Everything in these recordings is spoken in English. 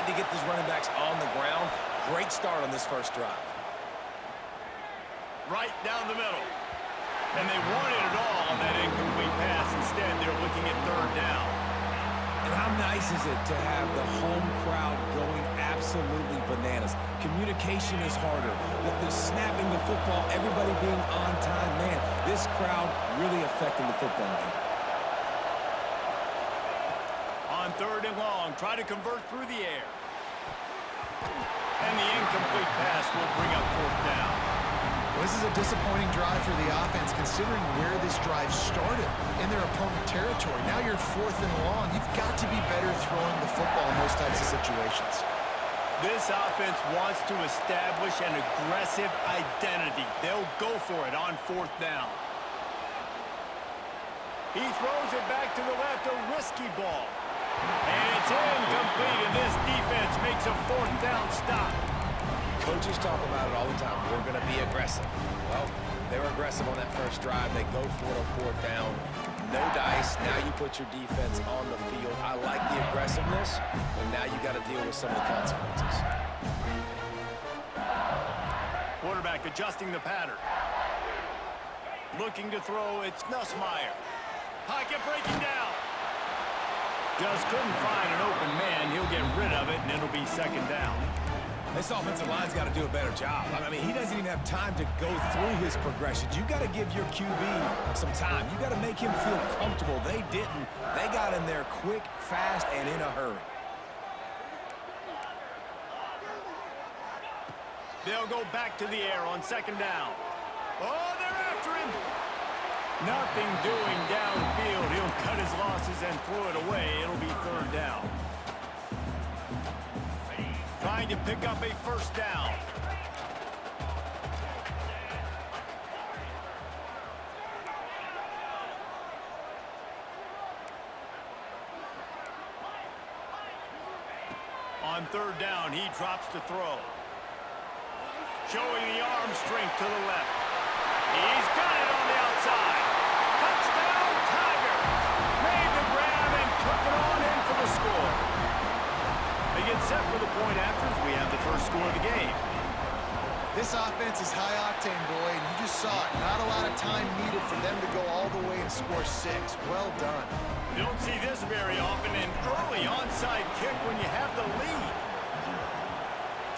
had to get these running backs on the ground. Great start on this first drive. Right down the middle. And they wanted it all on that incomplete pass. Instead, they're looking at third down. And how nice is it to have the home crowd going absolutely bananas? Communication is harder. The snapping the football, everybody being on time. Man, this crowd really affecting the football game. On third and long, try to convert through the air. And the incomplete pass will bring up fourth down. Well, this is a disappointing drive for the offense, considering where this drive started in their opponent territory. Now you're at fourth and long. You've got to be better throwing the football in those types of situations. This offense wants to establish an aggressive identity. They'll go for it on fourth down. He throws it back to the left, a risky ball. And it's incomplete, and this defense makes a fourth down stop. Coaches talk about it all the time. We're going to be aggressive. Well, they were aggressive on that first drive. They go for it on fourth down. No dice. Now you put your defense on the field. I like the aggressiveness, but now you got to deal with some of the consequences. Quarterback adjusting the pattern. Looking to throw, it's Nussmeier. Pocket breaking down. Just couldn't find an open man. He'll get rid of it, and it'll be second down. This offensive line's got to do a better job. I mean, he doesn't even have time to go through his progressions. You got to give your QB some time. You got to make him feel comfortable. They didn't. They got in there quick, fast, and in a hurry. They'll go back to the air on second down. Oh, they're after him. Nothing doing downfield. He'll cut his losses and throw it away. It'll be third down. Trying to pick up a first down. On third down, he drops to throw. Showing the arm strength to the left. He's got it on the outside. Touchdown, Tigers! Made the grab and took it on in for the score. They get set for the point after as we have the first score of the game. This offense is high octane, boy, and you just saw it. Not a lot of time needed for them to go all the way and score 6. Well done. You don't see this very often, an early onside kick when you have the lead.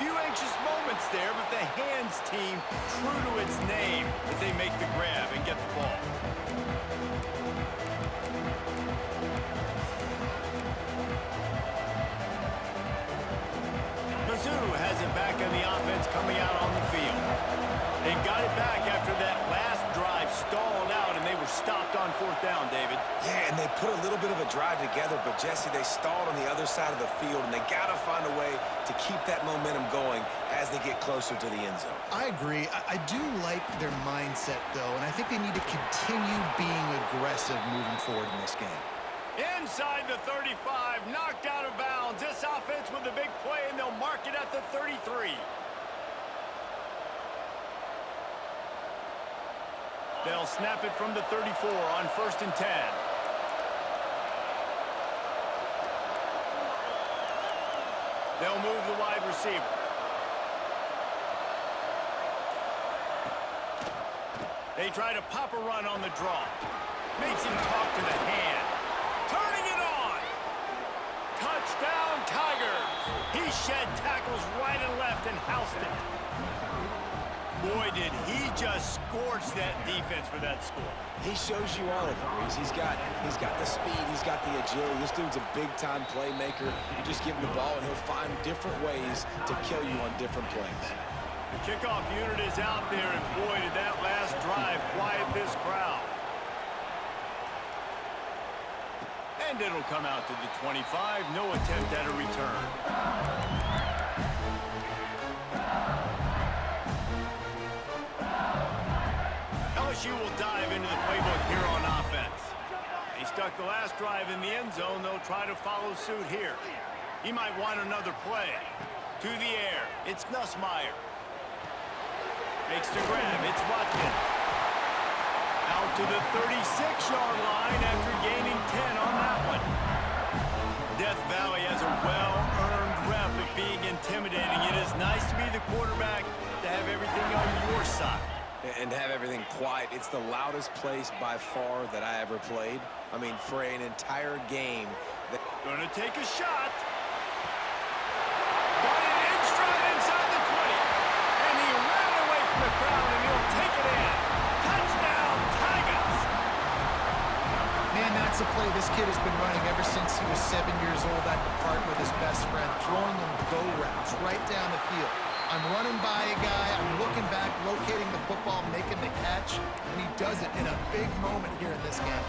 Few anxious moments there, but the hands team, true to its name, as they make the grab and get the ball. Mizzou has it back on the offense coming out on the field. They've got it back after that last drive stalled out, and they were stopped on fourth down, David. Yeah, and they put a little bit of a drive together, but, Jesse, they stalled on the other side of the field, and they got to find a way to keep that momentum going as they get closer to the end zone. I agree. I do like their mindset, though, and I think they need to continue being aggressive moving forward in this game. Inside the 35, knocked out of bounds. This offense with a big play, and they'll mark it at the 33. They'll snap it from the 34 on 1st and 10. They'll move the wide receiver. They try to pop a run on the draw. Makes him talk to the hand. Turning it on. Touchdown, Tigers. He shed tackles right and left and housed it. Boy, did he just scorch that defense for that score. He shows you all of it, Reese. He's got the speed, he's got the agility. This dude's a big-time playmaker. You just give him the ball, and he'll find different ways to kill you on different plays. The kickoff unit is out there, and boy, did that last drive quiet this crowd. And it'll come out to the 25. No attempt at a return. LSU will dive into the playbook here on offense. They stuck the last drive in the end zone. They'll try to follow suit here. He might want another play. To the air. It's Nussmeier. Makes the grab. It's Watkins. Out to the 36-yard line after gaining 10 on that one. Death Valley has a well-earned rep side. And have everything quiet. It's the loudest place by far that I ever played. I mean, for an entire game. Gonna take a shot. Got it in stride inside the 20. And he ran away from the crowd, and he'll take it in. Touchdown, Tigers! Man, that's a play this kid has been running ever since he was 7 years old at the park with his best friend, throwing him go routes right down the field. I'm running by a guy, I'm looking back, locating the football, making the catch, and he does it in a big moment here in this game.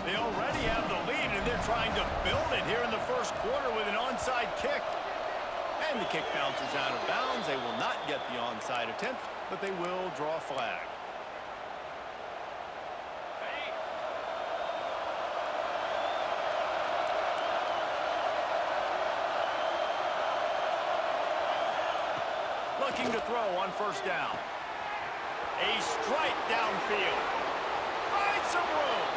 They already have the lead, and they're trying to build it here in the first quarter with an onside kick. And the kick bounces out of bounds. They will not get the onside attempt, but they will draw a flag. Looking to throw on first down. A strike downfield. Finds some room.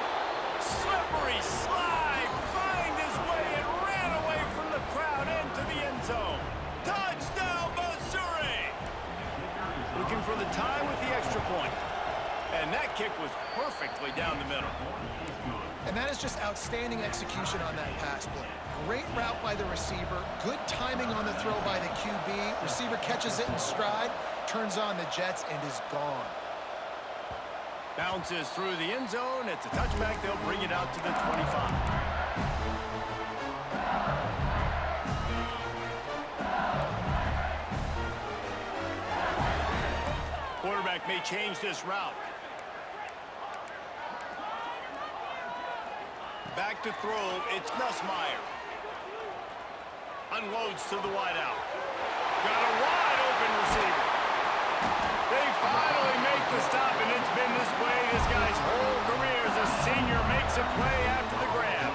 Slippery slide. Find his way and ran away from the crowd into the end zone. Touchdown, Missouri! Looking for the tie with the extra point. And that kick was perfectly down the middle. And that is just outstanding execution on that pass play. Great route by the receiver, good timing on the throw by the QB. Receiver catches it in stride, turns on the jets, and is gone. Bounces through the end zone. It's a touchback. They'll bring it out to the 25. Quarterback may change this route. Back to throw, it's Nussmeier. Unloads to the wideout. Got a wide open receiver. They finally make the stop, and it's been this way this guy's whole career as a senior. Makes a play after the grab.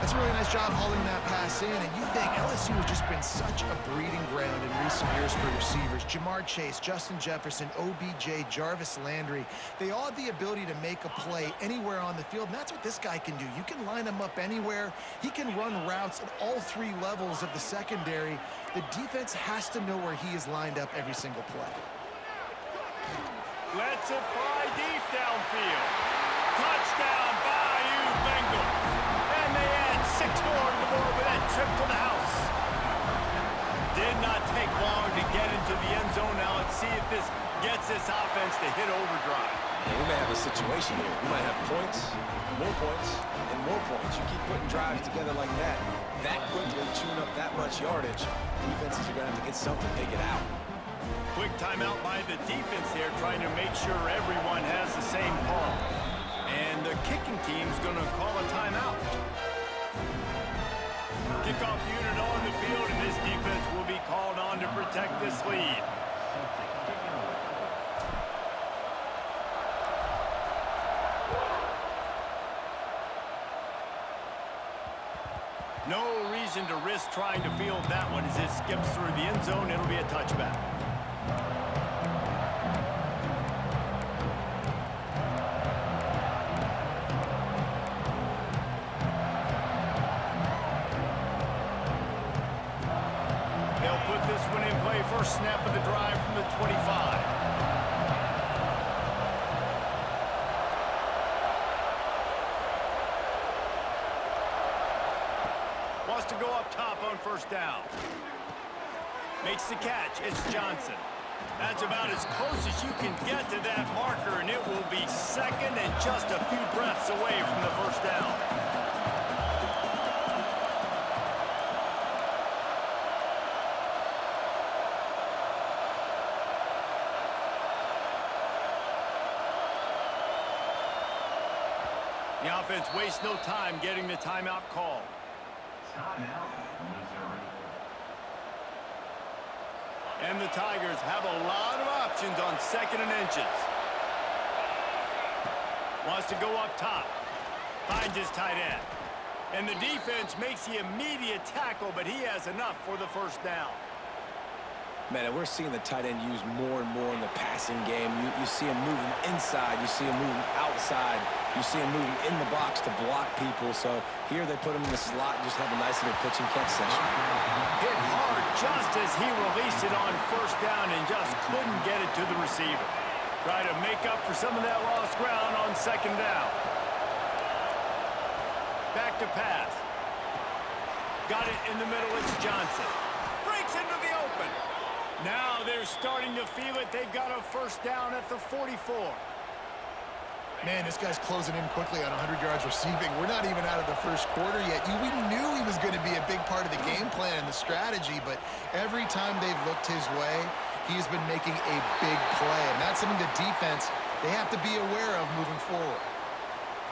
That's a really nice job hauling that pass in, and you think LSU has just been such a breeding ground in recent years for receivers. Jamar Chase, Justin Jefferson, OBJ, Jarvis Landry, they all have the ability to make a play anywhere on the field, and that's what this guy can do. You can line him up anywhere. He can run routes at all three levels of the secondary. The defense has to know where he is lined up every single play. Lets it fly deep downfield. Touchdown, Bayou Bengals. And they add 6 more to the board with that trip to the house. Did not take long to get into the end zone. Now let's see if this gets this offense to hit overdrive. Yeah, we may have a situation here. We might have points, and more points. You keep putting drives together like that quickly, chewing up that much yardage, defenses are going to have to get something figured out. Quick timeout by the defense there, trying to make sure everyone has the same call. And the kicking team's going to call a timeout. Kickoff unit on the field, and this defense will be called on to protect this lead. No reason to risk trying to field that one as it skips through the end zone. It'll be a touchback. They'll put this one in play. First snap of the drive from the 25. Wants to go up top on first down. Makes the catch. It's Johnson. That's about as close as you can get to that marker, and it will be second and just a few breaths away from the first down. The offense wastes no time getting the timeout called. And the Tigers have a lot of options on 2nd and inches. Wants to go up top. Finds his tight end. And the defense makes the immediate tackle, but he has enough for the first down. Man, and we're seeing the tight end used more and more in the passing game. You see him moving inside. You see him moving outside. You see him moving in the box to block people. So here they put him in the slot and just have a nice little pitch and catch session. Hit hard just as he released it on first down and just couldn't get it to the receiver. Try to make up for some of that lost ground on second down. Back to pass. Got it in the middle, it's Johnson. Breaks into the open. Now they're starting to feel it. They've got a first down at the 44. Man, this guy's closing in quickly on 100 yards receiving. We're not even out of the first quarter yet. We knew he was going to be a big part of the game plan and the strategy, but every time they've looked his way, he's been making a big play. And that's something the defense, they have to be aware of moving forward.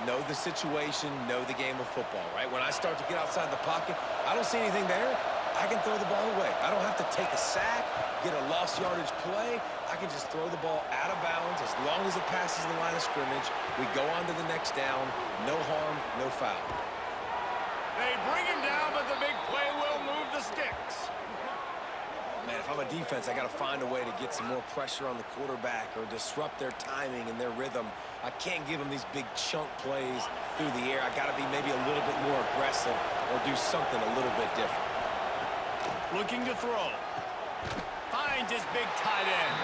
Know the situation, know the game of football, right? When I start to get outside the pocket, I don't see anything there. I can throw the ball away. I don't have to take a sack, get a lost yardage play. I can just throw the ball out of bounds as long as it passes the line of scrimmage. We go on to the next down. No harm, no foul. They bring him down, but the big play will move the sticks. Man, if I'm a defense, I got to find a way to get some more pressure on the quarterback or disrupt their timing and their rhythm. I can't give them these big chunk plays through the air. I got to be maybe a little bit more aggressive or do something a little bit different. Looking to throw. Finds his big tight end.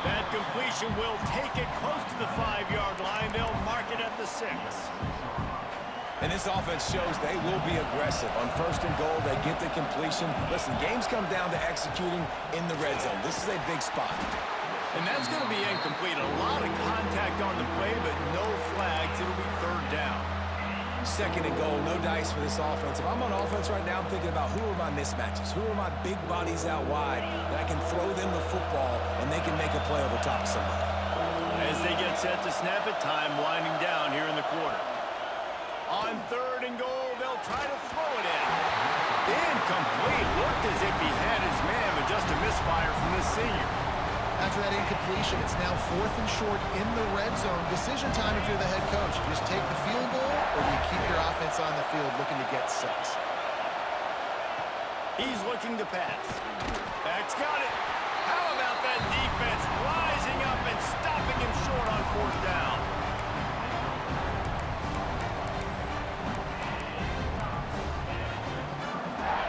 That completion will take it close to the 5-yard line. They'll mark it at the 6. And this offense shows they will be aggressive. On first and goal, they get the completion. Listen, games come down to executing in the red zone. This is a big spot. And that's going to be incomplete. A lot of contact on the play, but no flags. It'll be third down. Second and goal, no dice for this offense. If I'm on offense right now, I'm thinking about who are my mismatches? Who are my big bodies out wide that I can throw them the football and they can make a play over top of somebody. As they get set to snap it, time winding down here in the quarter. On third and goal, they'll try to throw it in. Incomplete. Looked as if he had his man, but just a misfire from this senior. After that incompletion, it's now 4th and short in the red zone. Decision time if you're the head coach. You just take the field goal, or do you keep your offense on the field looking to get 6? He's looking to pass. Back's got it. How about that defense rising up and stopping him short on fourth down?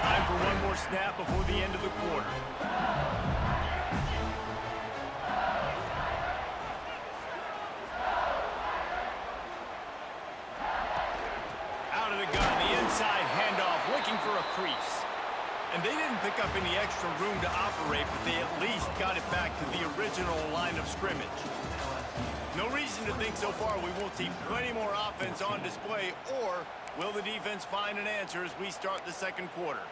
Time for one more snap before the end of the quarter. Out of the gun, the inside handoff, looking for a crease. And they didn't pick up any extra room to operate, but they at least got it back to the original line of scrimmage. No reason to think so far we won't see plenty more offense on display, or will the defense find an answer as we start the second quarter?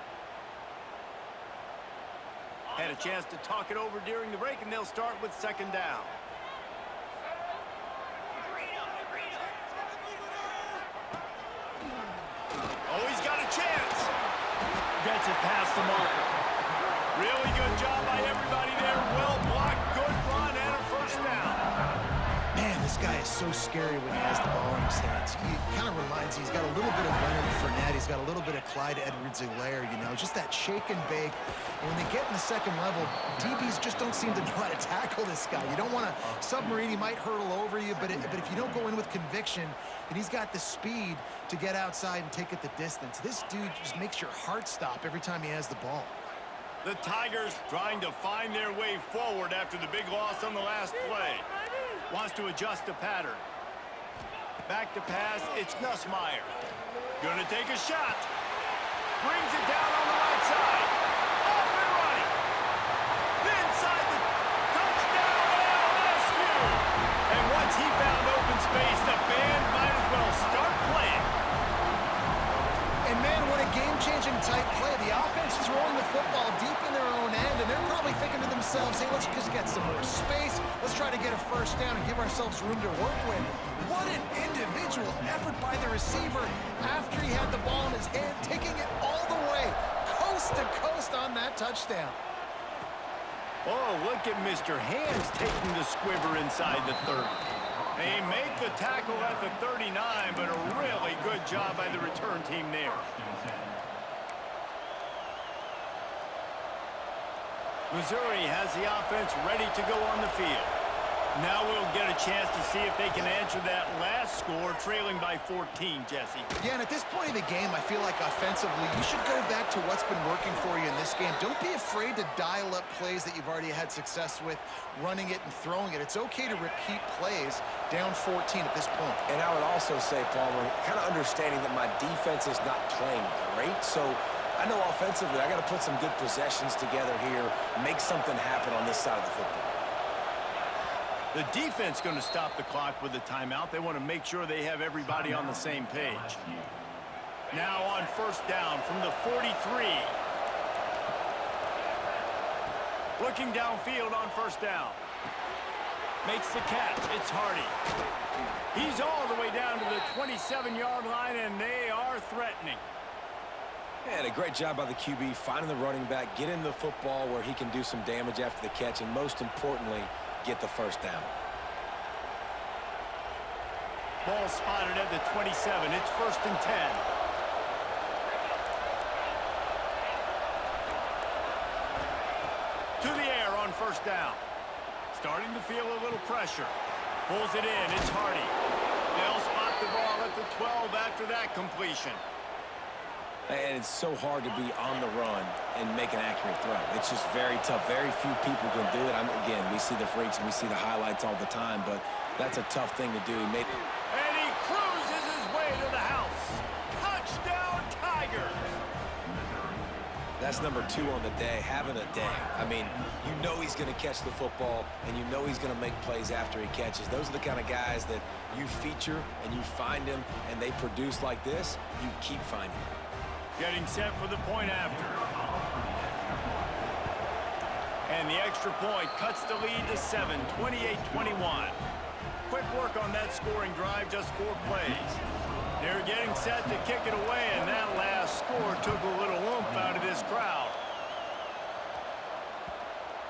Had a chance to talk it over during the break, and they'll start with second down. Oh, he's got a chance. Gets it past the marker. Really good job by everybody there. Well blocked, good run, and a first down. Man, this guy is so scary when he has the ball in his hands. He kind of reminds me, he's got a little bit of Leonard Fournette. He's got a little bit of Clyde Edwards-Helaire, you know, just that shake and bake. And when they get in the second level, DBs just don't seem to know how to tackle this guy. You don't want to submarine. He might hurdle over you, but if you don't go in with conviction, and he's got the speed to get outside and take it the distance. This dude just makes your heart stop every time he has the ball. The Tigers trying to find their way forward after the big loss on the last play. Wants to adjust the pattern. Back to pass, it's Nussmeier. Gonna take a shot. Brings it down on the right side. Off and running. Inside the touchdown LSU. And once he found open space, the band might as well start playing. And man, what a game-changing type play. The offense throwing the football deep in their own end, and they're probably thinking to themselves, hey, let's just get some more space. Let's try to get a first down and give ourselves room to work with. What an individual effort by the receiver after he had the ball in his hand, taking it all the way, coast to coast on that touchdown. Oh, look at Mr. Hands taking the squibber inside the 30. They make the tackle at the 39, but a really good job by the return team there. Missouri has the offense ready to go on the field. Now we'll get a chance to see if they can answer that last score, trailing by 14, Jesse. Yeah, and at this point in the game, I feel like offensively, you should go back to what's been working for you in this game. Don't be afraid to dial up plays that you've already had success with, running it and throwing it. It's okay to repeat plays down 14 at this point. And I would also say, Palmer, kind of understanding that my defense is not playing great, so I know offensively I got to put some good possessions together here, make something happen on this side of the football. The defense going to stop the clock with a timeout. They want to make sure they have everybody on the same page. Now on first down from the 43. Looking downfield on first down. Makes the catch. It's Hardy. He's all the way down to the 27-yard line, and they are threatening. And a great job by the QB finding the running back, getting the football where he can do some damage after the catch, and most importantly, get the first down. Ball spotted at the 27. It's first and 10. To the air on first down. Starting to feel a little pressure. Pulls it in. It's Hardy. They'll spot the ball at the 12 after that completion. And it's so hard to be on the run and make an accurate throw. It's just very tough. Very few people can do it. Again, we see the freaks and we see the highlights all the time, but that's a tough thing to do. And he cruises his way to the house. Touchdown, Tigers! That's number 2 on the day, having a day. I mean, you know he's going to catch the football, and you know he's going to make plays after he catches. Those are the kind of guys that you feature and you find them, and they produce like this, you keep finding them. Getting set for the point after. And the extra point cuts the lead to 7, 28-21. Quick work on that scoring drive, just 4 plays. They're getting set to kick it away, and that last score took a little oomph out of this crowd.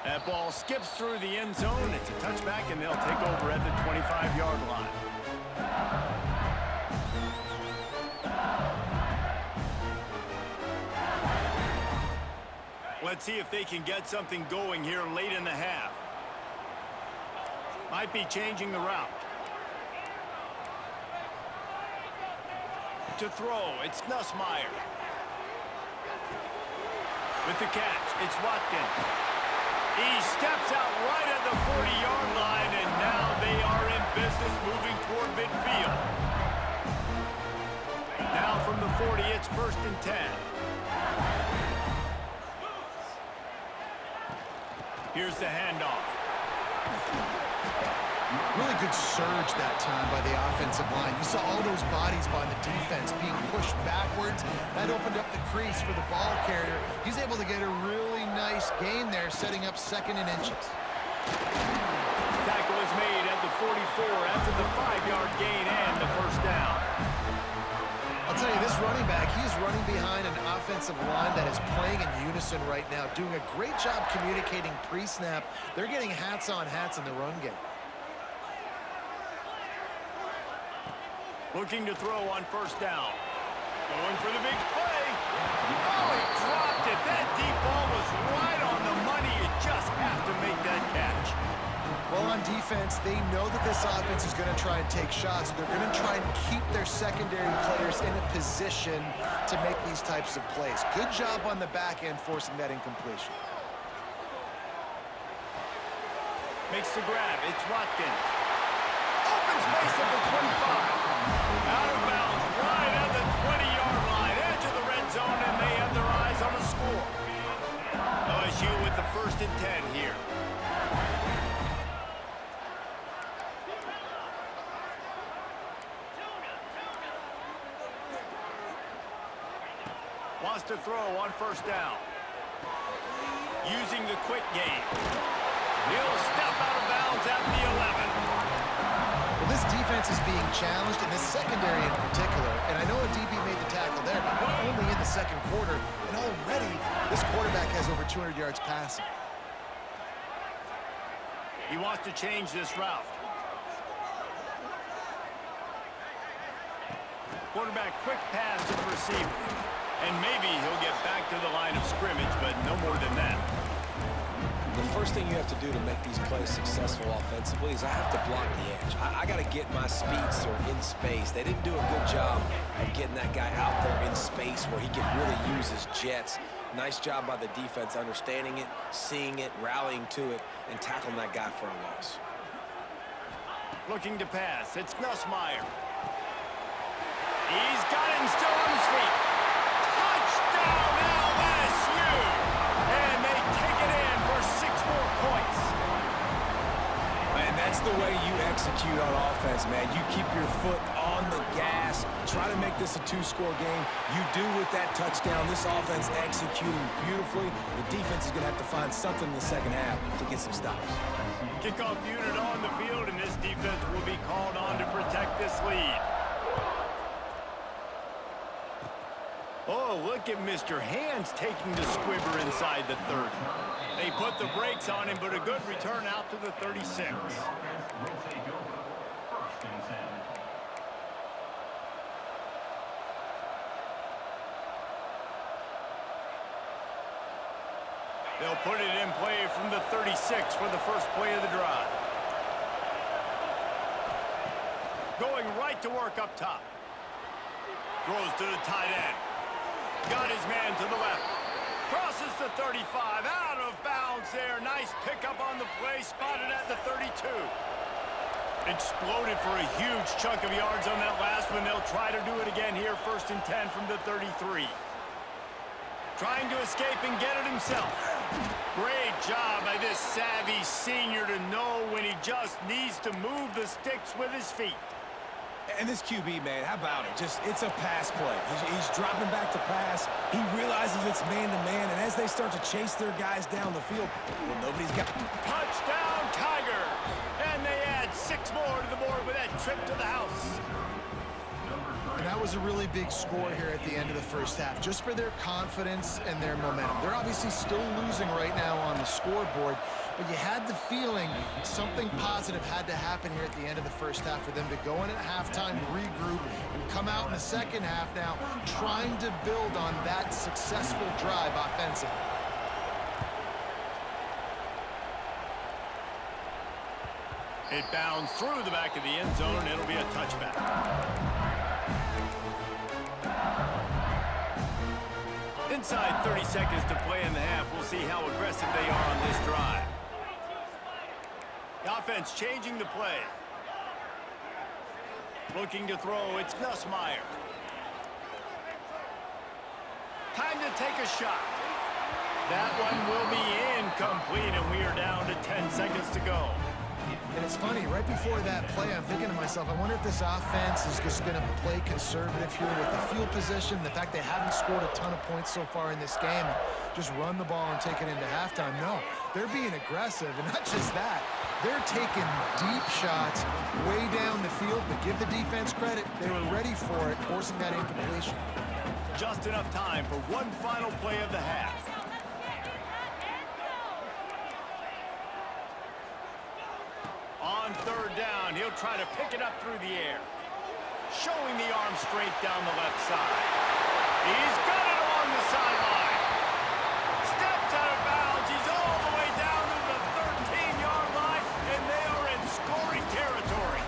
That ball skips through the end zone. It's a touchback, and they'll take over at the 25-yard line. Let's see if they can get something going here late in the half. Might be changing the route. To throw, it's Nussmeier. With the catch, it's Watkins. He steps out right at the 40-yard line, and now they are in business moving toward midfield. Now from the 40, it's first and 10. Here's the handoff. Really good surge that time by the offensive line. You saw all those bodies by the defense being pushed backwards. That opened up the crease for the ball carrier. He's able to get a really nice gain there, setting up 2nd and inches. Tackle is made at the 44 after the 5-yard gain and the first down. I'll tell you, this running back, he's running behind an offensive line that is playing in unison right now, doing a great job communicating pre-snap. They're getting hats on hats in the run game. Looking to throw on first down. Going for the big play. Oh, he dropped it. That deep ball was right on the money. You just have to make that catch. Well, on defense, they know that this offense is going to try and take shots. They're going to try and keep their secondary players in a position to make these types of plays. Good job on the back end forcing that incompletion. Makes the grab. It's Watkins. Open space at the 25. Out of bounds, right at the 20-yard line. Edge of the red zone, and they have their eyes on the score. LSU with the first and 10 here. Wants to throw on first down. Using the quick game. He'll step out of bounds at the 11. Well, this defense is being challenged, and this secondary in particular. And I know a DB made the tackle there, but we're only in the 2nd quarter. And already, this quarterback has over 200 yards passing. He wants to change this route. Quarterback quick pass to the receiver. And maybe he'll get back to the line of scrimmage, but no more than that. The first thing you have to do to make these plays successful offensively is I have to block the edge. I got to get my speedster in space. They didn't do a good job of getting that guy out there in space where he could really use his jets. Nice job by the defense understanding it, seeing it, rallying to it, and tackling that guy for a loss. Looking to pass. It's Nussmeier. He's got it and still on his feet. Touchdown LSU! And they take it in for 6 more points. And that's the way you execute on offense, man. You keep your foot on the gas. Try to make this a 2-score game. You do with that touchdown. This offense executing beautifully. The defense is going to have to find something in the second half to get some stops. Kickoff unit on the field, and this defense will be called on to protect this lead. Oh, look at Mr. Hands taking the squibber inside the 30. They put the brakes on him, but a good return out to the 36. They'll put it in play from the 36 for the first play of the drive. Going right to work up top. Throws to the tight end. Got his man to the left. Crosses the 35. Out of bounds there. Nice pickup on the play. Spotted at the 32. Exploded for a huge chunk of yards on that last one. They'll try to do it again here. 1st and 10 from the 33. Trying to escape and get it himself. Great job by this savvy senior to know when he just needs to move the sticks with his feet. And this QB, man, how about it? It's a pass play. He's dropping back to pass. He realizes it's man-to-man, and as they start to chase their guys down the field, well, nobody's got... Touchdown, Tigers! And they add 6 more to the board with that trip to the house. And that was a really big score here at the end of the first half, just for their confidence and their momentum. They're obviously still losing right now on the scoreboard, but you had the feeling something positive had to happen here at the end of the first half for them to go in at halftime, regroup, and come out in the second half now trying to build on that successful drive offensively. It bounds through the back of the end zone, and it'll be a touchback. Inside 30 seconds to play in the half. We'll see how aggressive they are on this drive. The offense changing the play. Looking to throw. It's Nussmeier. Time to take a shot. That one will be incomplete, and we are down to 10 seconds to go. And it's funny, right before that play, I'm thinking to myself, I wonder if this offense is just going to play conservative here with the field position, the fact they haven't scored a ton of points so far in this game, just run the ball and take it into halftime. No, they're being aggressive, and not just that. They're taking deep shots way down the field, but give the defense credit. They were ready for it, forcing that incompletion. Just enough time for one final play of the half. On 3rd down, he'll try to pick it up through the air. Showing the arm straight down the left side. He's got it along the sideline. Steps out of bounds. He's all the way down to the 13-yard line, and they are in scoring territory.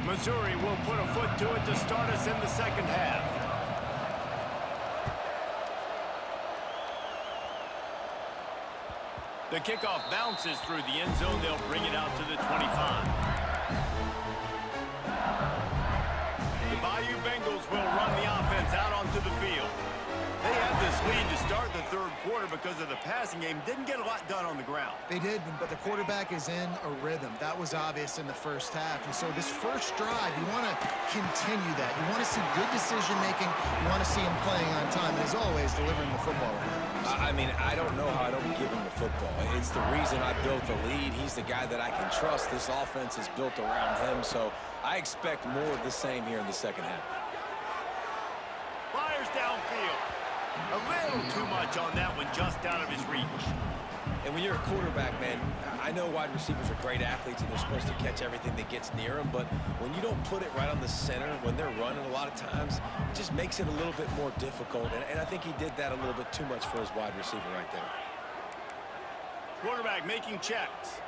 Missouri will put a foot to it to start us in the second half. The kickoff bounces through the end zone. They'll bring it out to the 25. The Bayou Bengals will run the offense out onto the field. They had this lead to start the 3rd quarter because of the passing game. Didn't get a lot done on the ground. They did, but the quarterback is in a rhythm. That was obvious in the first half. And so this first drive, you want to continue that. You want to see good decision-making. You want to see him playing on time. And as always, delivering the football. I mean, I don't know how I don't give him the football. It's the reason I built the lead. He's the guy that I can trust. This offense is built around him, so I expect more of the same here in the second half. Fires downfield. A little too much on that one, just out of his reach. And when you're a quarterback, man, I know wide receivers are great athletes and they're supposed to catch everything that gets near them, but when you don't put it right on the center, when they're running a lot of times, it just makes it a little bit more difficult. And I think he did that a little bit too much for his wide receiver right there. Quarterback making checks.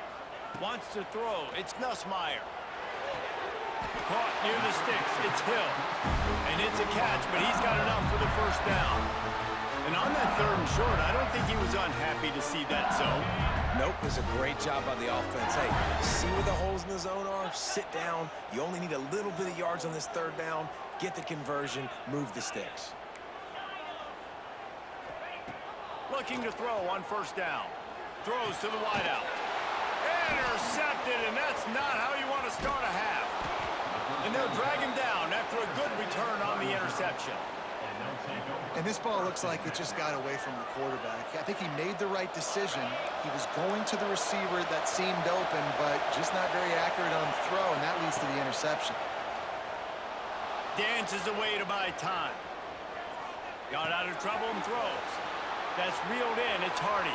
Wants to throw. It's Nussmeier. Caught near the sticks. It's Hill. And it's a catch, but he's got enough for the first down. And on that 3rd and short, I don't think he was unhappy to see that zone. Nope, it was a great job by the offense. Hey, see where the holes in the zone are? Sit down. You only need a little bit of yards on this 3rd down. Get the conversion. Move the sticks. Looking to throw on 1st down. Throws to the wideout. Intercepted, and that's not how you want to start a half. And they'll drag him down after a good return on the interception. And this ball looks like it just got away from the quarterback. I think he made the right decision. He was going to the receiver that seemed open, but just not very accurate on the throw, and that leads to the interception. Dances away to buy time. Got out of trouble and throws. That's reeled in. It's Hardy.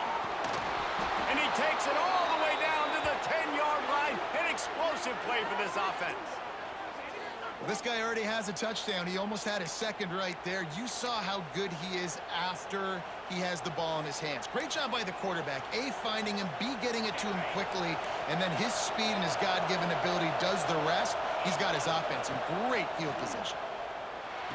And he takes it all the way down to the 10-yard line. An explosive play for this offense. Well, this guy already has a touchdown. He almost had his 2nd right there. You saw how good he is after he has the ball in his hands. Great job by the quarterback. A, finding him, B, getting it to him quickly, and then his speed and his God-given ability does the rest. He's got his offense in great field position.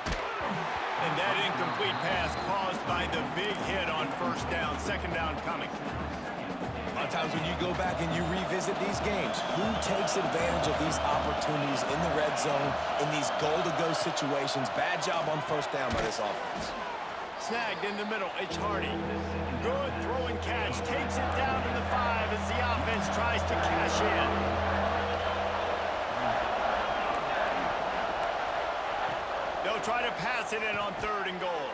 And that incomplete pass caused by the big hit on 1st down. 2nd down coming. A lot of times when you go back and you revisit these games, who takes advantage of these opportunities in the red zone, in these goal-to-go situations? Bad job on 1st down by this offense. Snagged in the middle. It's Hardy. Good throw and catch. Takes it down to the 5 as the offense tries to cash in. They'll try to pass it in on 3rd and goal.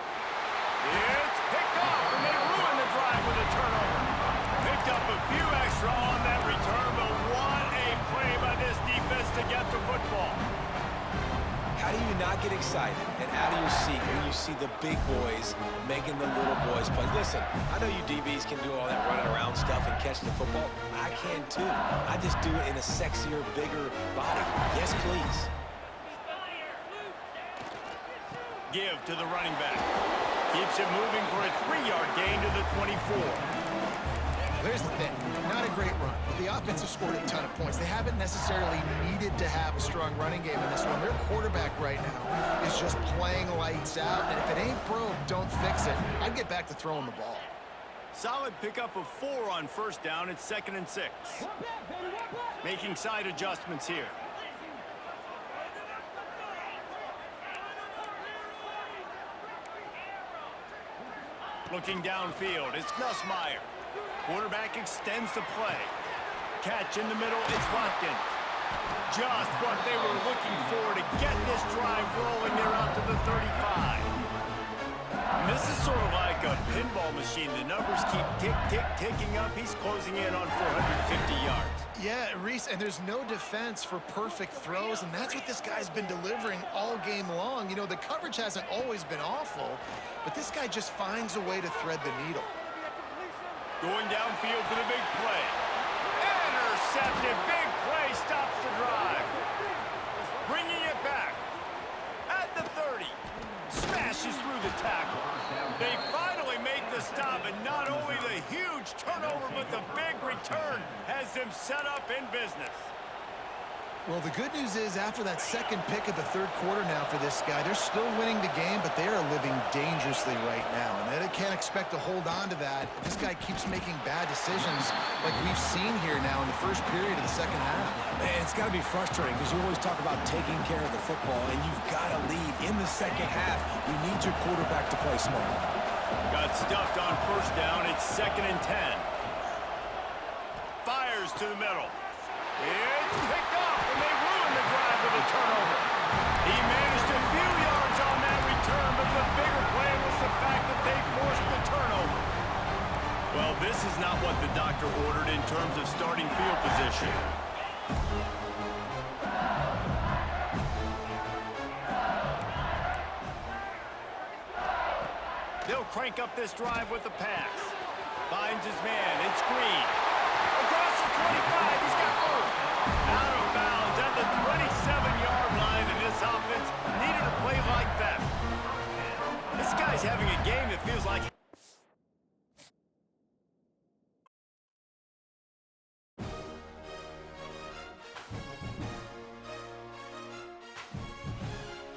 It's picked off, and they ruin the drive with a turnover. Picked up a few extra on that return, but what a play by this defense to get the football. How do you not get excited and out of your seat when you see the big boys making the little boys play? Listen, I know you DBs can do all that running around stuff and catch the football. I can too. I just do it in a sexier, bigger body. Yes, please. Give to the running back. Keeps it moving for a 3-yard gain to the 24. There's the thing. Not a great run, but the offense has scored a ton of points. They haven't necessarily needed to have a strong running game in this one. Their quarterback right now is just playing lights out, and if it ain't broke, don't fix it. I'd get back to throwing the ball. Solid pickup of 4 on 1st down. It's 2nd and 6. Making side adjustments here. Looking downfield, it's Nussmeier. Quarterback extends the play. Catch in the middle, it's Watkins. Just what they were looking for to get this drive rolling. They're out to the 35. And this is sort of like a pinball machine. The numbers keep ticking up. He's closing in on 450 yards. Yeah, Reese, and there's no defense for perfect throws, and that's what this guy's been delivering all game long. You know, the coverage hasn't always been awful, but this guy just finds a way to thread the needle. Going downfield for the big play. Intercepted. Big play stops the drive. Bringing it back. At the 30. Smashes through the tackle. They finally make the stop, and not only the huge turnover, but the big return has them set up in business. Well, the good news is after that 2nd pick of the 3rd quarter now for this guy, they're still winning the game, but they are living dangerously right now. And they can't expect to hold on to that. This guy keeps making bad decisions like we've seen here now in the first period of the 2nd half. Man, it's got to be frustrating because you always talk about taking care of the football, and you've got to lead in the 2nd half. You need your quarterback to play smart. Got stuffed on 1st down. It's 2nd and 10. Fires to the middle. It's picked off, and they ruin the drive with a turnover. He managed a few yards on that return, but the bigger play was the fact that they forced the turnover. Well, this is not what the doctor ordered in terms of starting field position. They'll crank up this drive with the pass. Finds his man. It's Green. Across the 25. He's got room. Out of bounds at the 27-yard line, and this offense needed a play like that. This guy's having a game that feels like